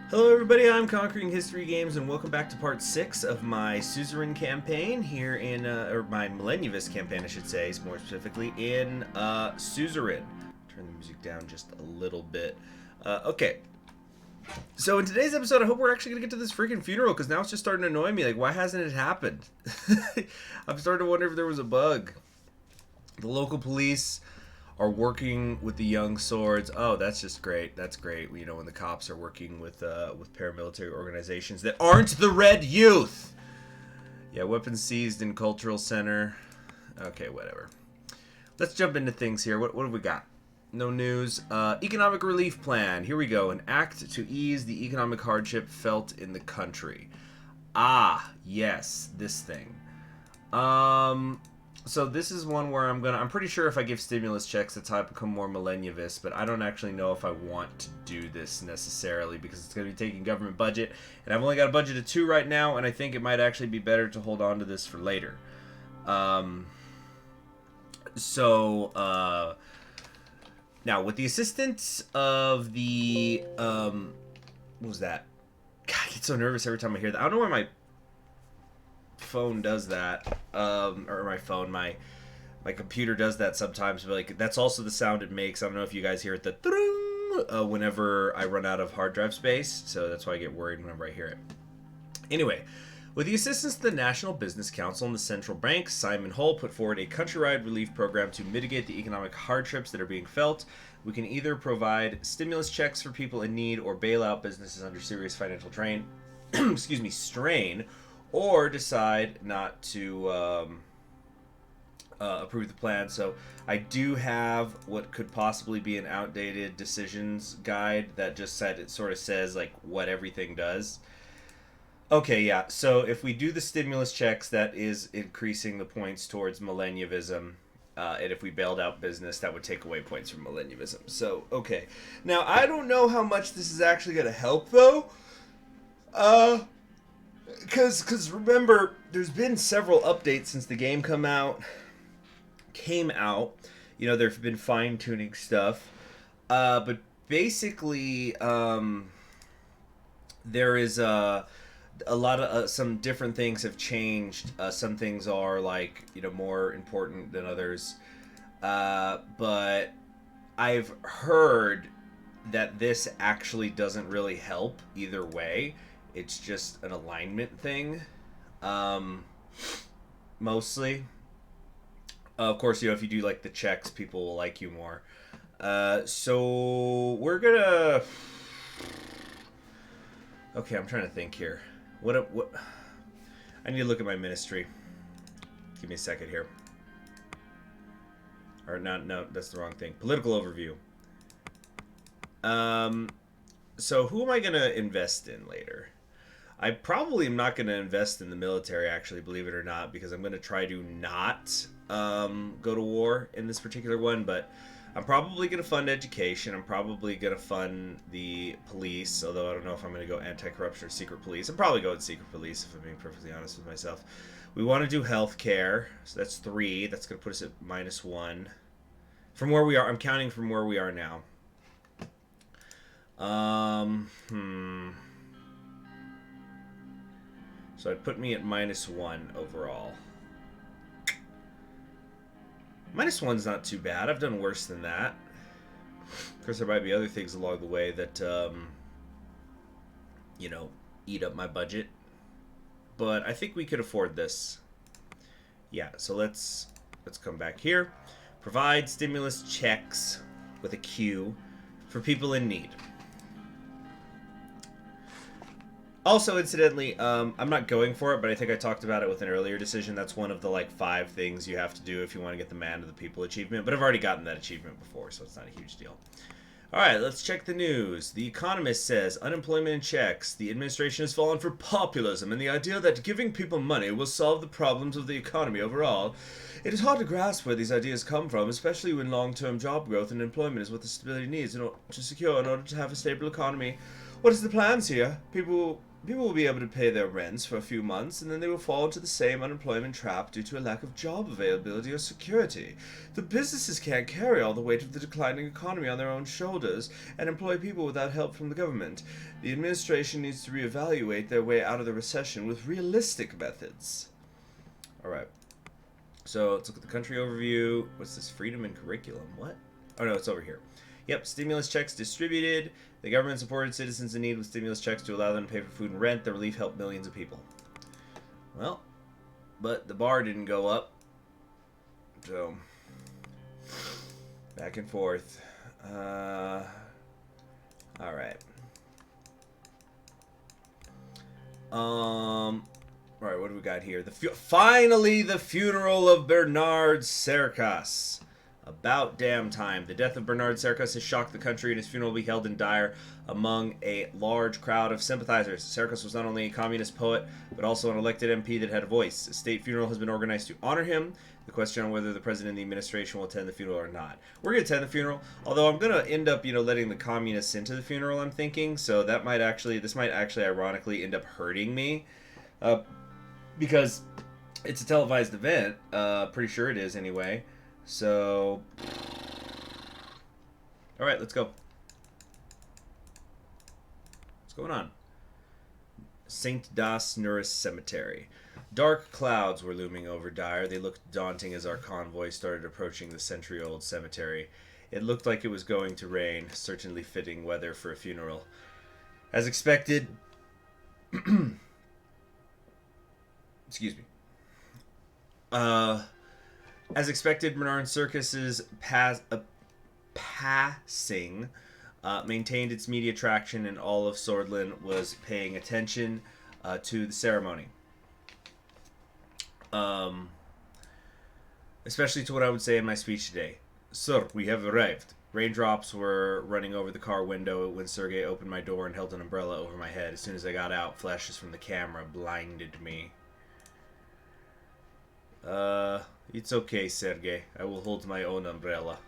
Hello everybody, I'm Conquering History Games and welcome back to part 6 of my Suzerain campaign here in, or my Malenyevist campaign I should say, more specifically, in Suzerain. Turn the music down just a little bit. Okay, so in today's episode I hope we're actually going to get to this freaking funeral because now it's just starting to annoy me, like why hasn't it happened? I'm starting to wonder if there was a bug. The local police are working with the young swords. Oh, that's just great. That's great. You know, when the cops are working with paramilitary organizations that aren't the Red Youth. Yeah, weapons seized in cultural center. Okay, whatever. Let's jump into things here. What have we got? No news. Economic relief plan. Here we go. An act to ease the economic hardship felt in the country. Ah, yes, this thing. So this is one where I'm pretty sure if I give stimulus checks, that's how I become more Malenyevist, but I don't actually know if I want to do this necessarily because it's going to be taking government budget, and I've only got a budget of 2 right now, and I think it might actually be better to hold on to this for later. Now, with the assistance of the, what was that? God, I get so nervous every time I hear that. I don't know why my phone does that, or my computer does that sometimes, but like that's also the sound it makes. I don't know if you guys hear it, the whenever I run out of hard drive space, so that's why I get worried whenever I hear it. Anyway, with the assistance of the National Business Council and the Central Bank, Simon Hull put forward a countrywide relief program to mitigate the economic hardships that are being felt. We can either provide stimulus checks for people in need or bail out businesses under serious financial strain, or decide not to approve the plan. So I do have what could possibly be an outdated decisions guide that just sort of says like what everything does. Okay, yeah. So if we do the stimulus checks, that is increasing the points towards Malenyvism. And if we bailed out business, that would take away points from Malenyvism. So, okay. Now, I don't know how much this is actually going to help, though. Because remember, there's been several updates since the game came out. You know, there've been fine-tuning stuff. But basically, there is a lot of some different things have changed. Some things are like, you know, more important than others. But I've heard that this actually doesn't really help either way. It's just an alignment thing, mostly. Of course, you know, if you do like the checks, people will like you more. So we're gonna. Okay, I'm trying to think here. What? I need to look at my ministry. Give me a second here. Or not? No, that's the wrong thing. Political overview. So who am I gonna invest in later? I probably am not going to invest in the military, actually, believe it or not, because I'm going to try to not go to war in this particular one, but I'm probably going to fund education. I'm probably going to fund the police, although I don't know if I'm going to go anti-corruption or secret police. I'm probably going secret police, if I'm being perfectly honest with myself. We want to do healthcare, so that's 3. That's going to put us at -1. From where we are, I'm counting from where we are now. So it'd put me at -1 overall. -1's not too bad. I've done worse than that. Of course, there might be other things along the way that, you know, eat up my budget. But I think we could afford this. Yeah, so let's come back here. Provide stimulus checks with a Q for people in need. Also, incidentally, I'm not going for it, but I think I talked about it with an earlier decision. That's one of the, like, 5 things you have to do if you want to get the Man of the People achievement. But I've already gotten that achievement before, so it's not a huge deal. Alright, let's check the news. The Economist says, unemployment in checks. The administration has fallen for populism and the idea that giving people money will solve the problems of the economy overall. It is hard to grasp where these ideas come from, especially when long-term job growth and employment is what the stability needs to secure in order to have a stable economy. What is the plans here? People People will be able to pay their rents for a few months, and then they will fall into the same unemployment trap due to a lack of job availability or security. The businesses can't carry all the weight of the declining economy on their own shoulders and employ people without help from the government. The administration needs to reevaluate their way out of the recession with realistic methods. Alright. So, let's look at the country overview. What's this? Freedom and curriculum. What? Oh, no, it's over here. Yep, stimulus checks distributed. The government supported citizens in need with stimulus checks to allow them to pay for food and rent. The relief helped millions of people. Well, but the bar didn't go up. So, back and forth. Alright. Alright, what do we got here? Finally, the funeral of Bernard Cercas. About damn time. The death of Bernard Cercas has shocked the country, and his funeral will be held in Dire among a large crowd of sympathizers. Cercas was not only a communist poet, but also an elected MP that had a voice. A state funeral has been organized to honor him. The question on whether the president and the administration will attend the funeral or not. We're going to attend the funeral, although I'm going to end up, letting the communists into the funeral, I'm thinking. So this might actually ironically end up hurting me. Because it's a televised event. Pretty sure it is anyway. So, alright, let's go. What's going on? St. Das Neuris Cemetery. Dark clouds were looming over Dire. They looked daunting as our convoy started approaching the century-old cemetery. It looked like it was going to rain, certainly fitting weather for a funeral. As expected... Excuse me. As expected, Bernard Cercas's passing maintained its media traction, and all of Swordland was paying attention to the ceremony. Especially to what I would say in my speech today. Sir, we have arrived. Raindrops were running over the car window when Sergei opened my door and held an umbrella over my head. As soon as I got out, flashes from the camera blinded me. It's okay, Sergei. I will hold my own umbrella.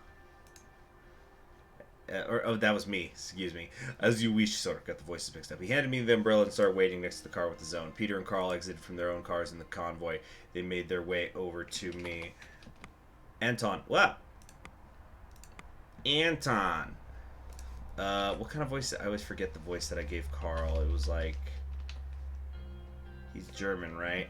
That was me. Excuse me. As you wish, sir. Got the voices mixed up. He handed me the umbrella and started waiting next to the car with his own. Peter and Carl exited from their own cars in the convoy. They made their way over to me. Anton. Wow. Anton. What kind of voice? I always forget the voice that I gave Carl. It was like... He's German, right?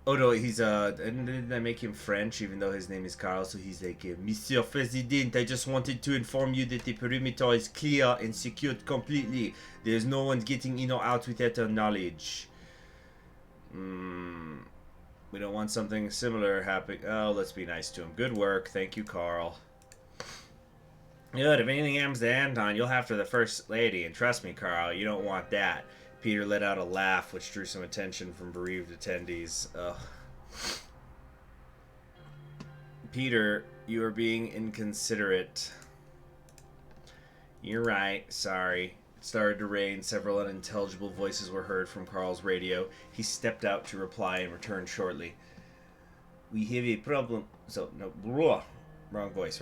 Oh no, he's didn't I make him French even though his name is Carl? So he's like, Monsieur President, I just wanted to inform you that the perimeter is clear and secured completely. There's no one getting in or out without our knowledge. We don't want something similar happening. Oh, let's be nice to him. Good work. Thank you, Carl. Good. If anything happens to Anton, you'll have to the First Lady. And trust me, Carl, you don't want that. Peter let out a laugh, which drew some attention from bereaved attendees. Ugh. Peter, you are being inconsiderate. You're right. Sorry. It started to rain. Several unintelligible voices were heard from Carl's radio. He stepped out to reply and returned shortly. We have a problem. So, no. Wrong voice.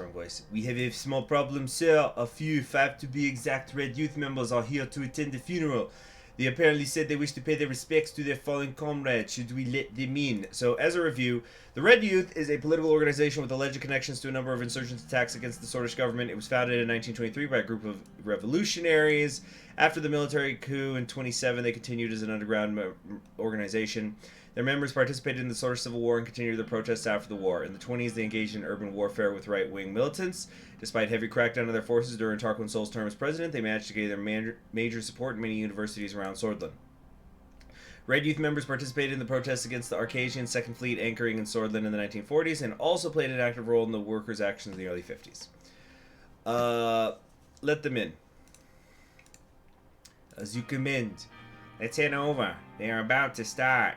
We have a small problem, sir. A few, 5 to be exact, Red Youth members are here to attend the funeral. They apparently said they wish to pay their respects to their fallen comrades. Should we let them in? So, as a review, the Red Youth is a political organization with alleged connections to a number of insurgent attacks against the Swedish government. It was founded in 1923 by a group of revolutionaries. After the military coup in 27, they continued as an underground organization. Their members participated in the Swedish Civil War and continued their protests after the war. In the 20s, they engaged in urban warfare with right-wing militants. Despite heavy crackdown on their forces during Tarquin Sol's term as president, they managed to gain their major support in many universities around Swordland. Red Youth members participated in the protests against the Arcasian Second Fleet anchoring in Swordland in the 1940s and also played an active role in the workers' actions in the early 50s. Let them in. As you command. Let's head over. They are about to start.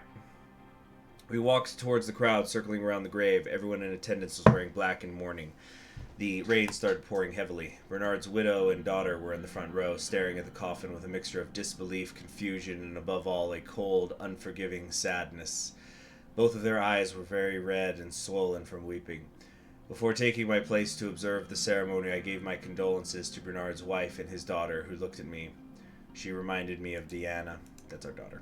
We walked towards the crowd circling around the grave. Everyone in attendance was wearing black in mourning. The rain started pouring heavily. Bernard's widow and daughter were in the front row, staring at the coffin with a mixture of disbelief, confusion, and above all, a cold, unforgiving sadness. Both of their eyes were very red and swollen from weeping. Before taking my place to observe the ceremony, I gave my condolences to Bernard's wife and his daughter, who looked at me. She reminded me of Diana. That's our daughter.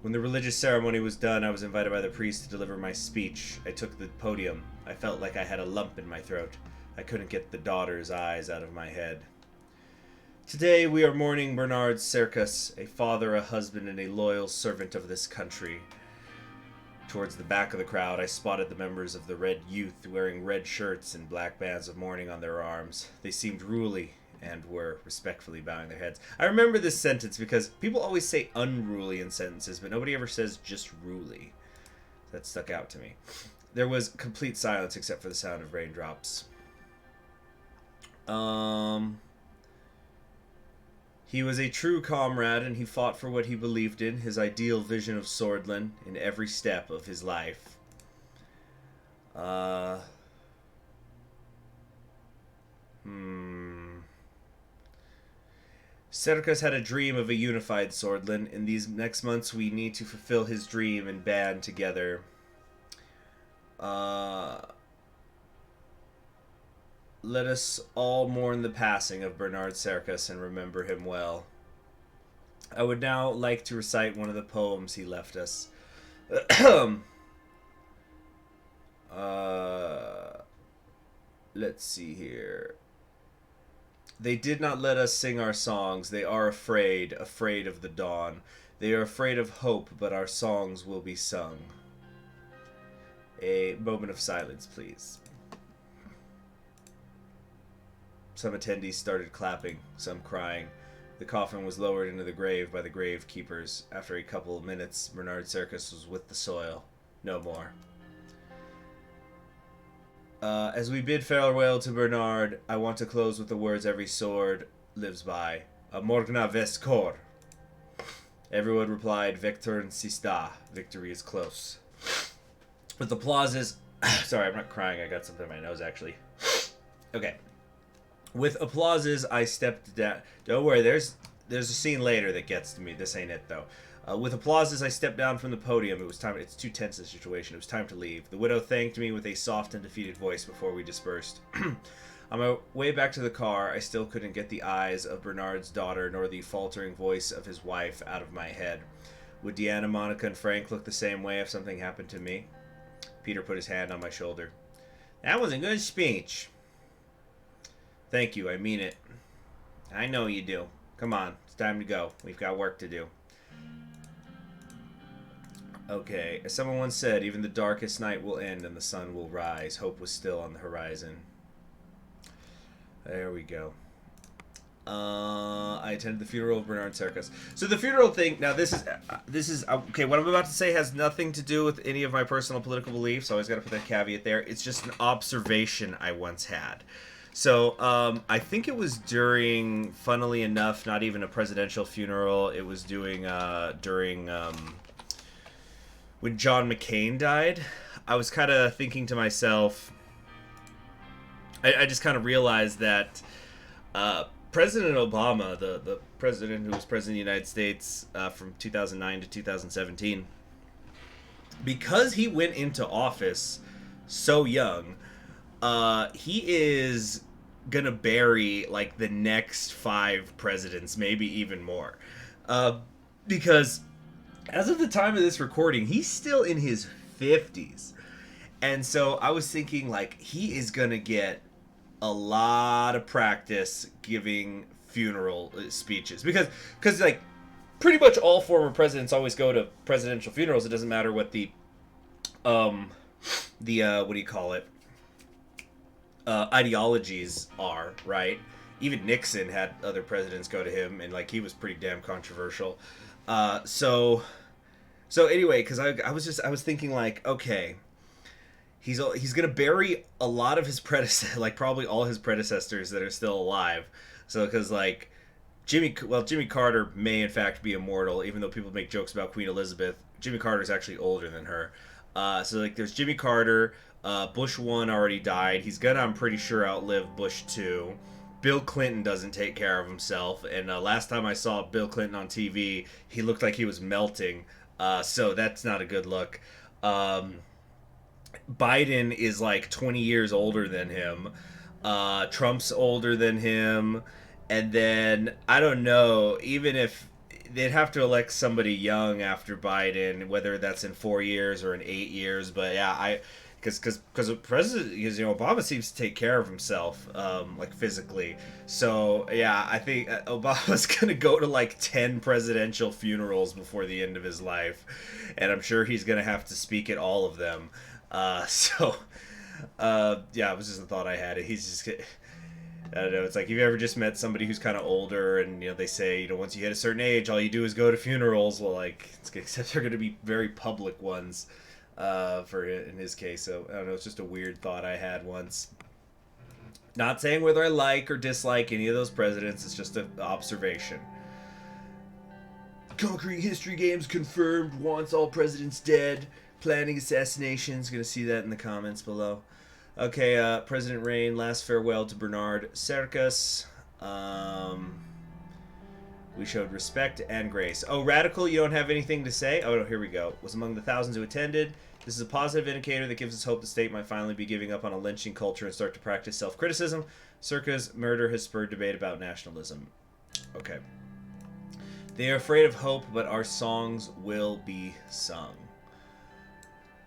When the religious ceremony was done, I was invited by the priest to deliver my speech. I took the podium. I felt like I had a lump in my throat. I couldn't get the daughter's eyes out of my head. Today we are mourning Bernard Cercas, a father, a husband, and a loyal servant of this country. Towards the back of the crowd, I spotted the members of the Red Youth wearing red shirts and black bands of mourning on their arms. They seemed ruly and were respectfully bowing their heads. I remember this sentence because people always say unruly in sentences, but nobody ever says just ruly. That stuck out to me. There was complete silence except for the sound of raindrops. He was a true comrade, and he fought for what he believed in, his ideal vision of Swordland, in every step of his life. Cercas had a dream of a unified Swordland. In these next months, we need to fulfill his dream and band together. Let us all mourn the passing of Bernard Cercas and remember him well. I would now like to recite one of the poems he left us. Let's see here. They did not let us sing our songs. They are afraid, afraid of the dawn. They are afraid of hope, but our songs will be sung. A moment of silence, please. Some attendees started clapping, some crying. The coffin was lowered into the grave by the grave keepers. After a couple of minutes, Bernard Cercas was with the soil. No more. As we bid farewell to Bernard, I want to close with the words every sword lives by. Morgna ves cor. Everyone replied, Victor insista. Victory is close. With applauses... Sorry, I'm not crying. I got something in my nose, actually. Okay. With applauses, I stepped down. Don't worry, there's a scene later that gets to me. This ain't it, though. With applauses, I stepped down from the podium. It was time. It's too tense, a situation. It was time to leave. The widow thanked me with a soft and defeated voice before we dispersed. On my way back to the car, I still couldn't get the eyes of Bernard's daughter nor the faltering voice of his wife out of my head. Would Deanna, Monica, and Frank look the same way if something happened to me? Peter put his hand on my shoulder. That was a good speech. Thank you, I mean it. I know you do. Come on, it's time to go. We've got work to do. Okay, as someone once said, even the darkest night will end and the sun will rise. Hope was still on the horizon. There we go. I attended the funeral of Bernard Cercas. So the funeral thing, now this is okay, what I'm about to say has nothing to do with any of my personal political beliefs. I always got to put that caveat there. It's just an observation I once had. So, I think it was during, funnily enough, not even a presidential funeral. It was during when John McCain died. I was kind of thinking to myself, I just kind of realized that President Obama, the president who was president of the United States from 2009 to 2017, because he went into office so young, he is gonna bury like the next 5 presidents, maybe even more, because as of the time of this recording, he's still in his 50s, and so I was thinking like he is gonna get a lot of practice giving funeral speeches, because like pretty much all former presidents always go to presidential funerals. It doesn't matter what the what do you call it, ideologies are, right? Even Nixon had other presidents go to him, and like he was pretty damn controversial. So anyway, because I was thinking like, okay, he's gonna bury a lot of his predecessors, like probably all his predecessors that are still alive. So because like Jimmy Carter may in fact be immortal, even though people make jokes about Queen Elizabeth. Jimmy Carter is actually older than her. So like there's Jimmy Carter. Bush 1 already died. He's gonna, I'm pretty sure, outlive Bush 2. Bill Clinton doesn't take care of himself, and last time I saw Bill Clinton on TV, he looked like he was melting. So that's not a good look. Biden is like 20 years older than him. Trump's older than him. And then, I don't know, even if they'd have to elect somebody young after Biden, whether that's in 4 years or in 8 years. But yeah, because president, because Obama seems to take care of himself, like physically. So yeah, I think Obama's gonna go to like 10 presidential funerals before the end of his life, and I'm sure he's gonna have to speak at all of them. So yeah, it was just a thought I had. He's just, I don't know. It's like, have you ever just met somebody who's kind of older, and they say, once you hit a certain age, all you do is go to funerals. Well, like, except they're going to be very public ones, in his case. So I don't know. It's just a weird thought I had once. Not saying whether I like or dislike any of those presidents. It's just an observation. Conquering history games confirmed. Wants all presidents dead. Planning assassinations. Going to see that in the comments below. Okay, President Rain, last farewell to Bernard Cercas. We showed respect and grace. Oh, Radical, you don't have anything to say? Oh, no, here we go. Was among the thousands who attended. This is a positive indicator that gives us hope the state might finally be giving up on a lynching culture and start to practice self-criticism. Cercas' murder has spurred debate about nationalism. Okay. They are afraid of hope, but our songs will be sung.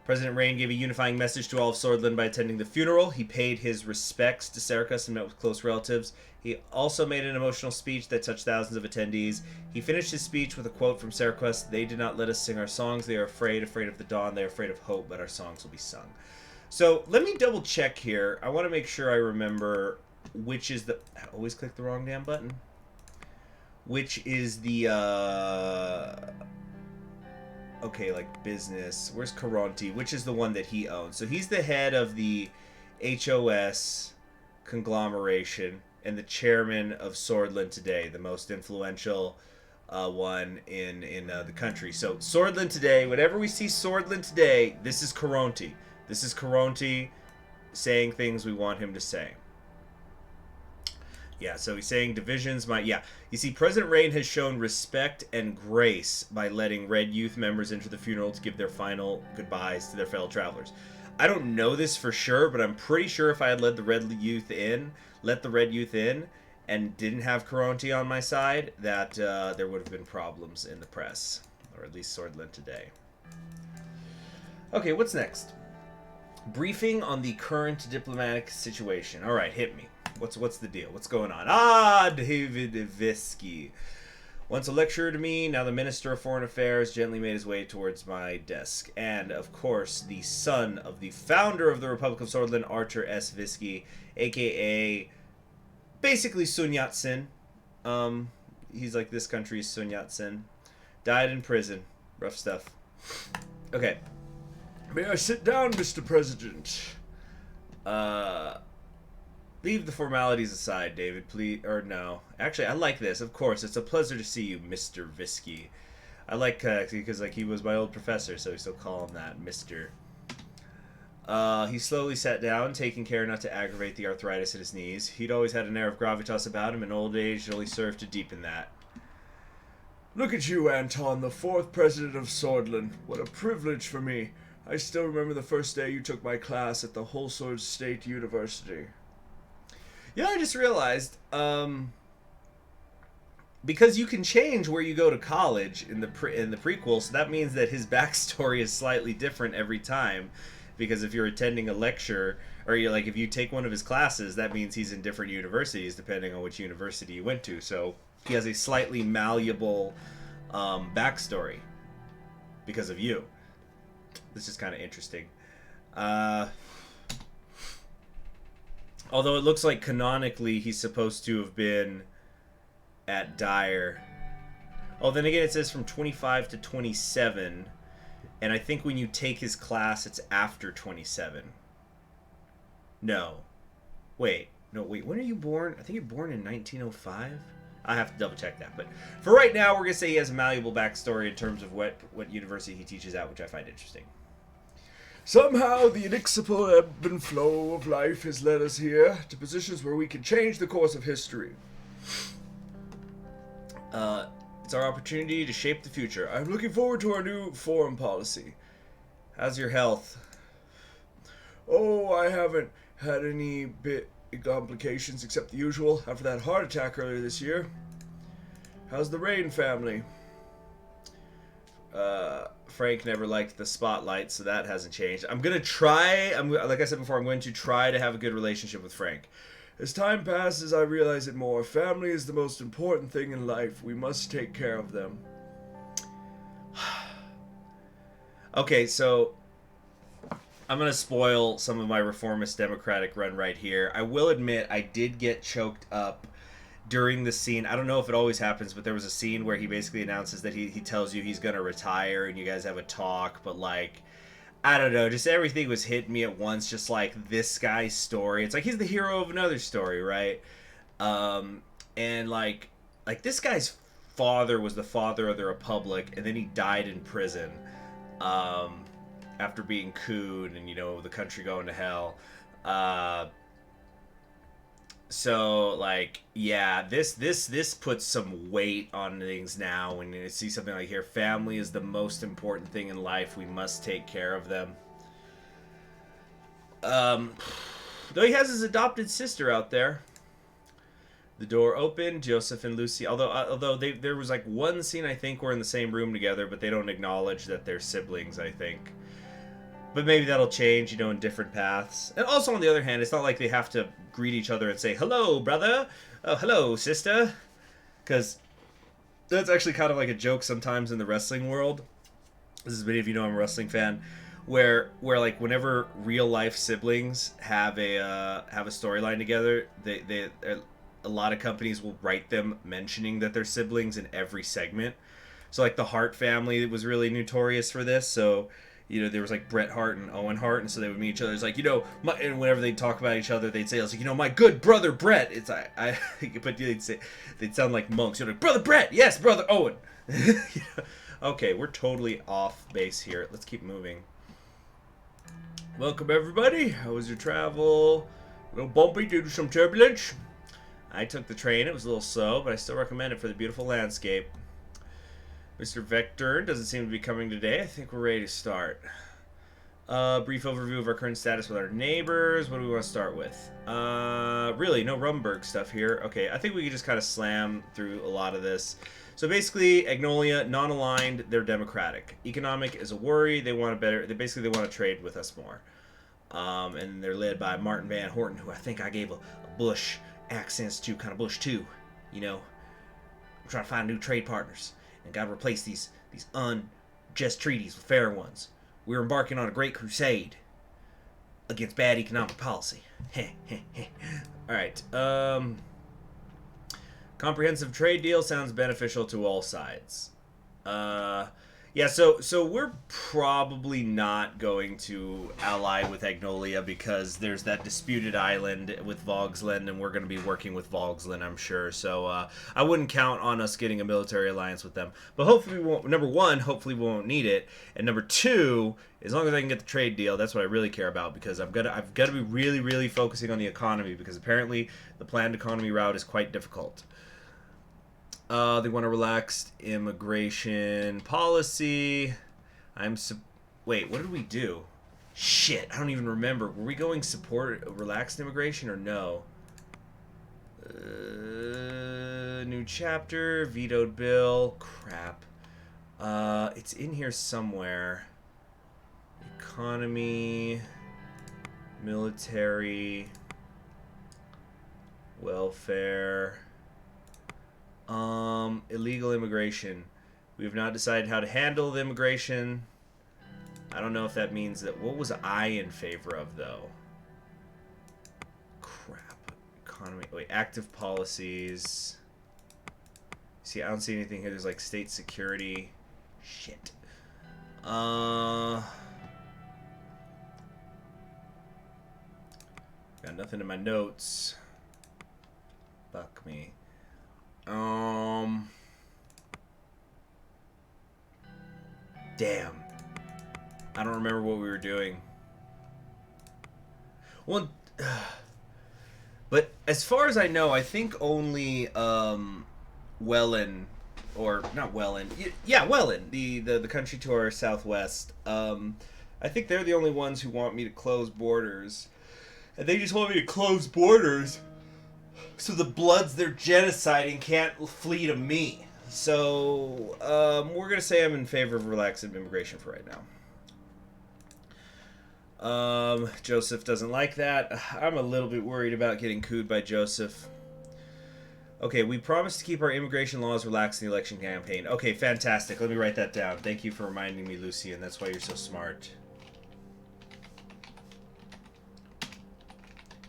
President Rain gave a unifying message to all of Swordland by attending the funeral. He paid his respects to Cercas and met with close relatives. He also made an emotional speech that touched thousands of attendees. He finished his speech with a quote from Cercas: "They did not let us sing our songs. They are afraid of the dawn. They are afraid of hope, but our songs will be sung." So let me double check here. I want to make sure I remember which is the... I always click the wrong damn button. Which is the... Okay, like business. Where's Caronte? Which is the one that he owns? So he's the head of the HOS conglomeration and the chairman of Swordland Today, the most influential one in the country. So Swordland Today, whenever we see Swordland Today, this is Caronte. This is Caronte saying things we want him to say. Yeah, so he's saying divisions might... Yeah, you see, President Rain has shown respect and grace by letting Red Youth members into the funeral to give their final goodbyes to their fellow travelers. I don't know this for sure, but I'm pretty sure if I had let the Red Youth in, and didn't have Caronte on my side, that there would have been problems in the press. Or at least Swordland Today. Okay, what's next? Briefing on the current diplomatic situation. All right, hit me. What's the deal? What's going on? Ah, David Visky. Once a lecturer to me, now the Minister of Foreign Affairs, gently made his way towards my desk. And, of course, the son of the founder of the Republic of Swordland, Archer S. Visky, a.k.a. basically Sun Yat-sen. He's like this country's Sun Yat-sen. Died in prison. Rough stuff. Okay. May I sit down, Mr. President? Leave the formalities aside, David, please. Or no. Actually, I like this. Of course, it's a pleasure to see you, Mr. Visky. I like, because, like, he was my old professor, so we still call him that, Mr. He slowly sat down, taking care not to aggravate the arthritis in his knees. He'd always had an air of gravitas about him, and old age only served to deepen that. Look at you, Anton, the 4th president of Swordland. What a privilege for me. I still remember the first day you took my class at the Wholesword State University. Yeah, I just realized, because you can change where you go to college in the prequel, so that means that his backstory is slightly different every time. Because if you're attending a lecture, or if you take one of his classes, that means he's in different universities depending on which university you went to. So he has a slightly malleable backstory because of you. This is kind of interesting. Although it looks like canonically he's supposed to have been at Dyer. Oh, then again it says from 25 to 27. And I think when you take his class, it's after 27. No. Wait. No, wait. When are you born? I think you're born in 1905? I have to double check that. But for right now, we're going to say he has a malleable backstory in terms of what university he teaches at, which I find interesting. Somehow, the inexorable ebb and flow of life has led us here to positions where we can change the course of history. It's our opportunity to shape the future. I'm looking forward to our new foreign policy. How's your health? Oh, I haven't had any big complications except the usual after that heart attack earlier this year. How's the Rain family? Frank never liked the spotlight, so that hasn't changed. I'm gonna try. Like I said before, I'm going to try to have a good relationship with Frank. As time passes, I realize it more. Family is the most important thing in life. We must take care of them. Okay, so I'm gonna spoil some of my reformist democratic run right here. I will admit I did get choked up during the scene. I don't know if it always happens, but there was a scene where he basically announces that he tells you he's gonna retire and you guys have a talk, but like I don't know, just everything was hitting me at once, just like this guy's story. It's like he's the hero of another story, right? And like this guy's father was the father of the Republic, and then he died in prison. After being cooed and the country going to hell. So like yeah, this puts some weight on things now when you see something like here. Family is the most important thing in life. We must take care of them. Though he has his adopted sister out there. The door opened. Joseph and Lucy. Although there was like one scene I think we're in the same room together, but they don't acknowledge that they're siblings. I think. But maybe that'll change, in different paths. And also, on the other hand, it's not like they have to greet each other and say, hello, brother. Oh, hello, sister. Because that's actually kind of like a joke sometimes in the wrestling world. This is many of you know I'm a wrestling fan. Where like whenever real life siblings have a storyline together, they a lot of companies will write them mentioning that they're siblings in every segment. So like the Hart family was really notorious for this. So there was like Bret Hart and Owen Hart, and so they would meet each other. It's like, and whenever they'd talk about each other, they'd say, "I was like, my good brother Bret." It's but they'd sound like monks. Like, brother Bret, yes, brother Owen. Okay, we're totally off base here. Let's keep moving. Welcome everybody. How was your travel? A little bumpy due to some turbulence. I took the train. It was a little slow, but I still recommend it for the beautiful landscape. Mr. Vector doesn't seem to be coming today. I think we're ready to start. Brief overview of our current status with our neighbors. What do we want to start with? Really, no Rumberg stuff here. Okay, I think we can just kind of slam through a lot of this. So basically, Agnolia, non-aligned, they're democratic. Economic is a worry. They want they want to trade with us more. And they're led by Martin Van Horton, who I think I gave a Bush accents to, kind of Bush too. I'm trying to find new trade partners. And got to replace these unjust treaties with fair ones. We're embarking on a great crusade against bad economic policy. Alright. Comprehensive trade deal sounds beneficial to all sides. Yeah, so we're probably not going to ally with Agnolia because there's that disputed island with Vogsland, and we're going to be working with Vogsland, I'm sure. So I wouldn't count on us getting a military alliance with them. But hopefully we won't. Number one, hopefully we won't need it, and number two, as long as I can get the trade deal, that's what I really care about, because I've got to be really, really focusing on the economy, because apparently the planned economy route is quite difficult. They want a relaxed immigration policy. Wait, what did we do? Shit, I don't even remember. Were we going support relaxed immigration or no? New chapter, vetoed bill. Crap. It's in here somewhere. Economy, military, welfare. Illegal immigration. We have not decided how to handle the immigration. I don't know if that means that. What was I in favor of, though? Crap. Economy. Wait, active policies. See, I don't see anything here. There's like state security. Shit. Got nothing in my notes. Fuck me. Damn. I don't remember what we were doing. Well, but as far as I know, I think only Welland, or not Welland. Yeah, Welland, the country to our southwest. I think they're the only ones who want me to close borders. And they just want me to close borders so the Bloods they're genociding can't flee to me. So, we're going to say I'm in favor of relaxing immigration for right now. Joseph doesn't like that. I'm a little bit worried about getting cooed by Joseph. Okay, we promised to keep our immigration laws relaxed in the election campaign. Okay, fantastic. Let me write that down. Thank you for reminding me, Lucian. That's why you're so smart.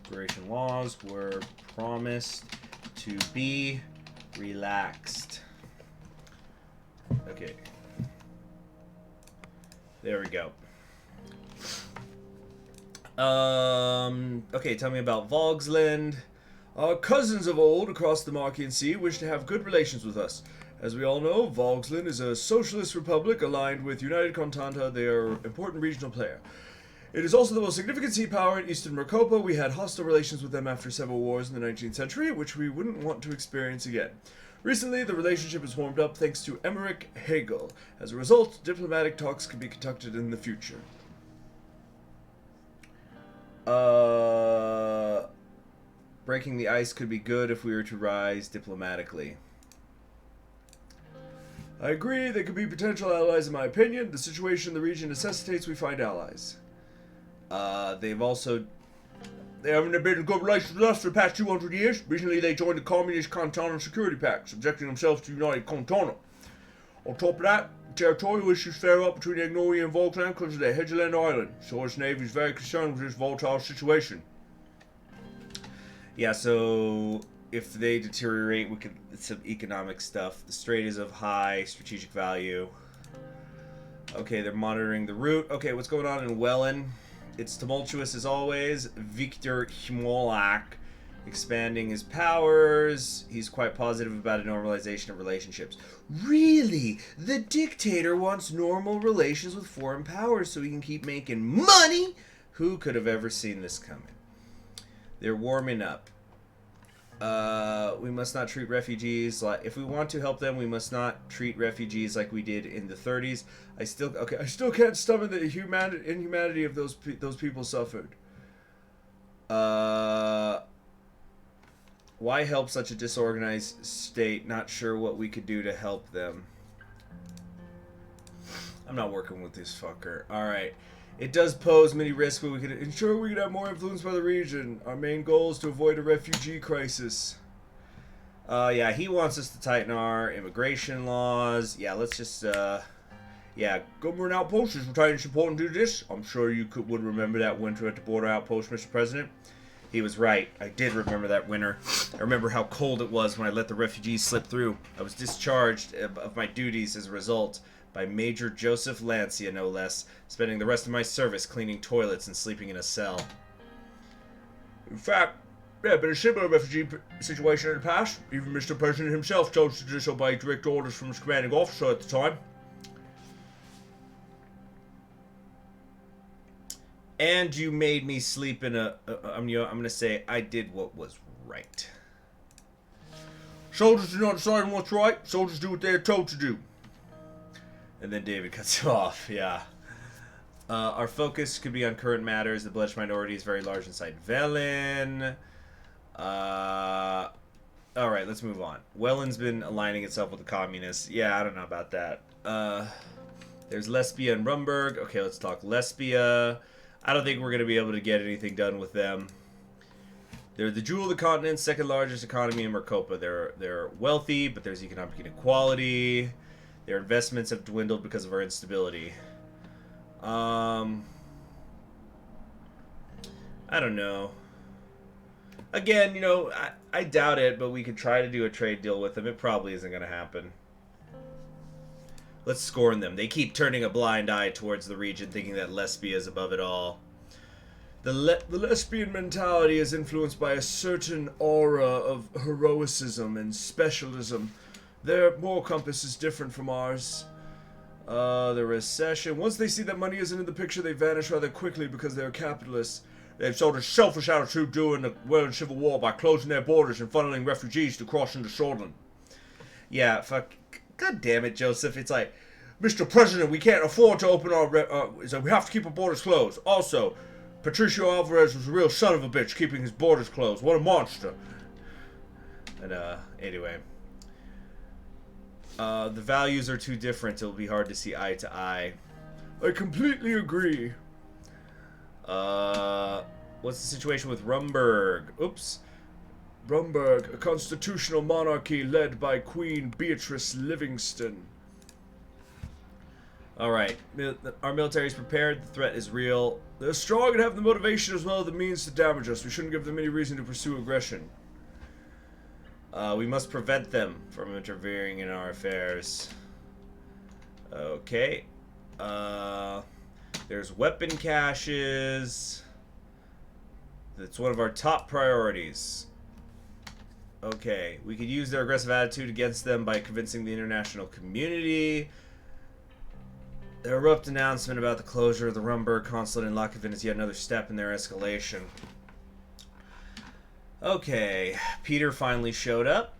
Immigration laws were promised to be relaxed. Okay. There we go. Okay, tell me about Volksland. Our cousins of old across the Markian Sea wish to have good relations with us. As we all know, Volksland is a socialist republic aligned with United Contanta. They are an important regional player. It is also the most significant sea power in Eastern Mercopa. We had hostile relations with them after several wars in the 19th century, which we wouldn't want to experience again. Recently, the relationship has warmed up thanks to Emmerich Hegel. As a result, diplomatic talks can be conducted in the future. Breaking the ice could be good if we were to rise diplomatically. I agree, they could be potential allies in my opinion. The situation in the region necessitates we find allies. They haven't been in good relations with us for the past 200 years. Recently, they joined the Communist Contana Security Pact, subjecting themselves to United Contana. On top of that, territorial issues flare up between Agnoria and Volkland because of their Hedgeland Island. Source Navy is very concerned with this volatile situation. Yeah, so if they deteriorate, we could some economic stuff. The strait is of high strategic value. Okay, they're monitoring the route. Okay, what's going on in Wellen? It's tumultuous as always. Viktor Hmolak expanding his powers. He's quite positive about a normalization of relationships. Really? The dictator wants normal relations with foreign powers so he can keep making money? Who could have ever seen this coming? They're warming up. We must not treat refugees like... If we want to help them, we must not treat refugees like we did in the 30s. I still can't stomach the inhumanity of those people suffered. Why help such a disorganized state? Not sure what we could do to help them. I'm not working with this fucker. Alright. It does pose many risks, but we could ensure we could have more influence by the region. Our main goal is to avoid a refugee crisis. Yeah, he wants us to tighten our immigration laws. Yeah, let's just, yeah. Government outposts is retiring support and do this. I'm sure you would remember that winter at the border outpost, Mr. President. He was right. I did remember that winter. I remember how cold it was when I let the refugees slip through. I was discharged of my duties as a result by Major Joseph Lancia, no less, spending the rest of my service cleaning toilets and sleeping in a cell. In fact, there had been a similar refugee situation in the past. Even Mr. President himself chose to disobey direct orders from his commanding officer at the time. And you made me sleep in I'm going to say I did what was right. Soldiers do not decide on what's right. Soldiers do what they are told to do. And then David cuts him off, yeah. Our focus could be on current matters. The Bloods minority is very large inside Velen. Alright, let's move on. Welland's been aligning itself with the communists. Yeah, I don't know about that. There's Lesbia and Rumburg. Okay, let's talk Lesbia. I don't think we're going to be able to get anything done with them. They're the jewel of the continent, second largest economy in Mercopa. They're wealthy, but there's economic inequality. Their investments have dwindled because of our instability. I don't know. Again, you know, I doubt it, but we could try to do a trade deal with them. It probably isn't going to happen. Let's scorn them. They keep turning a blind eye towards the region, thinking that Lesbia is above it all. The lesbian mentality is influenced by a certain aura of heroicism and specialism. Their moral compass is different from ours. The recession. Once they see that money isn't in the picture, they vanish rather quickly because they're capitalists. They've sold a selfish attitude during the Welsh Civil War by closing their borders and funneling refugees to cross into Shoreland. Yeah, fuck. God damn it, Joseph. It's like, Mr. President, we can't afford to open our... so we have to keep our borders closed. Also, Patricio Alvarez was a real son of a bitch keeping his borders closed. What a monster. And, anyway. The values are too different. It'll be hard to see eye to eye. I completely agree. What's the situation with Rumberg? Oops. Rumberg, a constitutional monarchy led by Queen Beatrice Livingston. Alright. Our military is prepared. The threat is real. They're strong and have the motivation as well as the means to damage us. We shouldn't give them any reason to pursue aggression. We must prevent them from interfering in our affairs. Okay. There's weapon caches. That's one of our top priorities. Okay. We could use their aggressive attitude against them by convincing the international community. Their abrupt announcement about the closure of the Rumberg consulate in Lakoven is yet another step in their escalation. Okay, Peter finally showed up.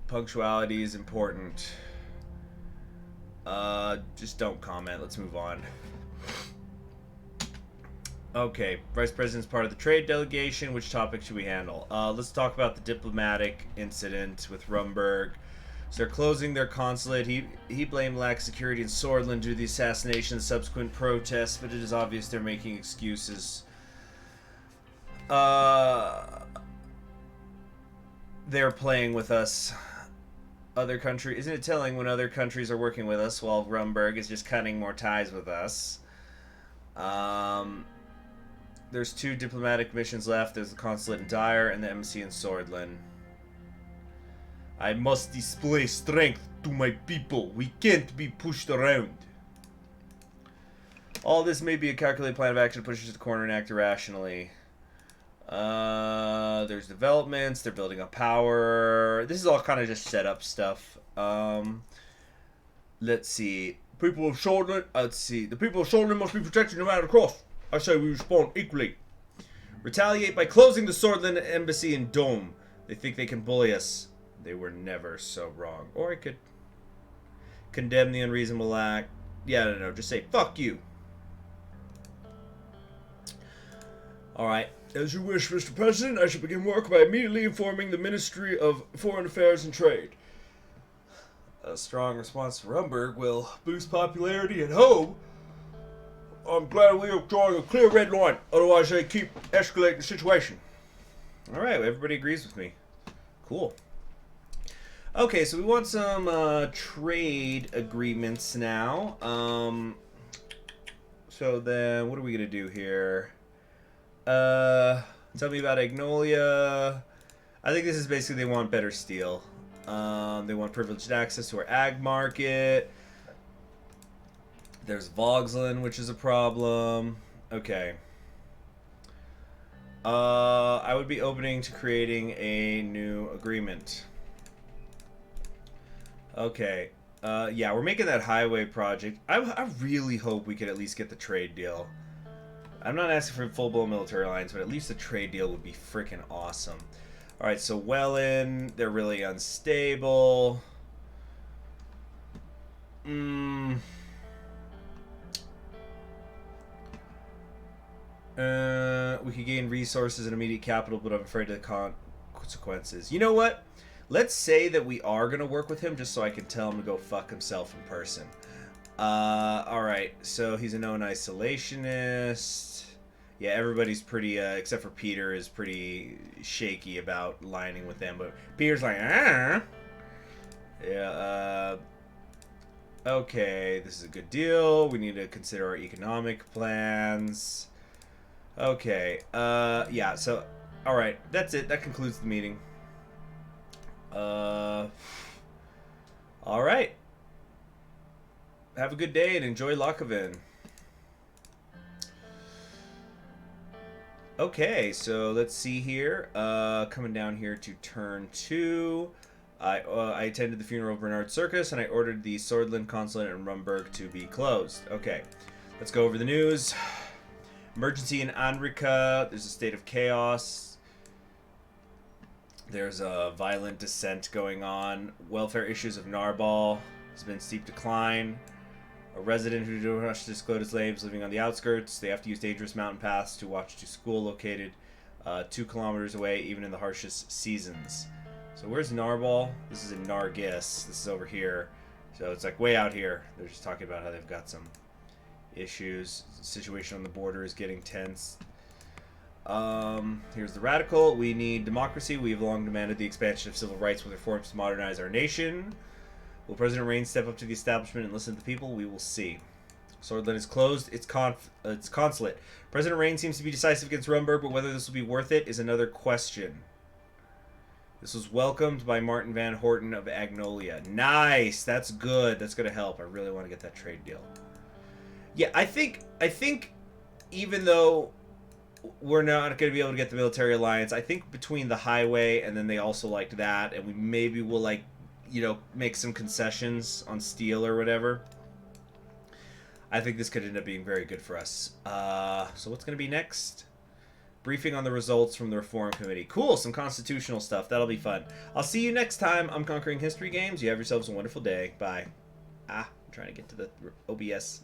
Punctuality is important. Just don't comment. Let's move on. Okay, Vice President's part of the trade delegation. Which topic should we handle? Let's talk about the diplomatic incident with Rumberg. So they're closing their consulate. He blamed lack of security in Swordland due to the assassination and subsequent protests, but it is obvious they're making excuses. They're playing with us. Other countries, isn't it telling when other countries are working with us while Rumberg is just cutting more ties with us? There's 2 diplomatic missions left. There's the consulate in Dyer and the embassy in Swordland. I must display strength to my people. We can't be pushed around. All this may be a calculated plan of action to push us to the corner and act irrationally. There's developments. They're building up power. This is all kind of just setup stuff. Let's see. People of Swordland, let's see. The people of Swordland must be protected no matter the cost. I say we respond equally. Retaliate by closing the Swordland embassy in Dome. They think they can bully us. They were never so wrong. Or I could condemn the unreasonable act. Yeah, no, just say, fuck you. Alright. As you wish, Mr. President, I shall begin work by immediately informing the Ministry of Foreign Affairs and Trade. A strong response to Rumberg will boost popularity at home. I'm glad we are drawing a clear red line, otherwise they keep escalating the situation. Alright, everybody agrees with me. Cool. Okay, so we want some trade agreements now. So then, what are we going to do here? Tell me about Agnolia. I think this is basically they want better steel. They want privileged access to our ag market. There's Vogsland, which is a problem. Okay. I would be opening to creating a new agreement. Okay. Yeah, we're making that highway project. I really hope we could at least get the trade deal. I'm not asking for a full-blown military alliance, but at least the trade deal would be freaking awesome. Alright, so Wellen, they're really unstable. We could gain resources and immediate capital, but I'm afraid of the consequences. You know what? Let's say that we are going to work with him just so I can tell him to go fuck himself in person. Alright, so he's a known isolationist. Yeah, everybody's pretty, except for Peter, is pretty shaky about lining with them. But Peter's like, ah. Yeah, okay, this is a good deal. We need to consider our economic plans. Okay, yeah, so, alright, that's it. That concludes the meeting. Alright. Have a good day and enjoy Lakoven. Okay, so let's see here. Coming down here to turn 2. I attended the funeral of Bernard Circus, and I ordered the Swordland Consulate in Rumberg to be closed. Okay, let's go over the news. Emergency in Anrika. There's a state of chaos. There's a violent dissent going on. Welfare issues of Narbal has been steep decline. A resident who didn't rush to disclose his slaves living on the outskirts. They have to use dangerous mountain paths to watch to school located 2 kilometers away, even in the harshest seasons. So where's Narbal? This is in Nargis. This is over here. So it's like way out here. They're just talking about how they've got some issues. The situation on the border is getting tense. Here's the radical. We need democracy. We have long demanded the expansion of civil rights with reforms to modernize our nation. Will President Rain step up to the establishment and listen to the people? We will see. Swordland is closed. Its consulate. President Rain seems to be decisive against Rumberg, but whether this will be worth it is another question. This was welcomed by Martin Van Horten of Agnolia. Nice! That's good. That's going to help. I really want to get that trade deal. Yeah, I think even though we're not going to be able to get the military alliance, I think between the highway and then they also liked that, and we maybe will, like, you know, make some concessions on steel or whatever. I think this could end up being very good for us. So what's going to be next? Briefing on the results from the Reform Committee. Cool, some constitutional stuff. That'll be fun. I'll see you next time on Conquering History Games. You have yourselves a wonderful day. Bye. I'm trying to get to the OBS.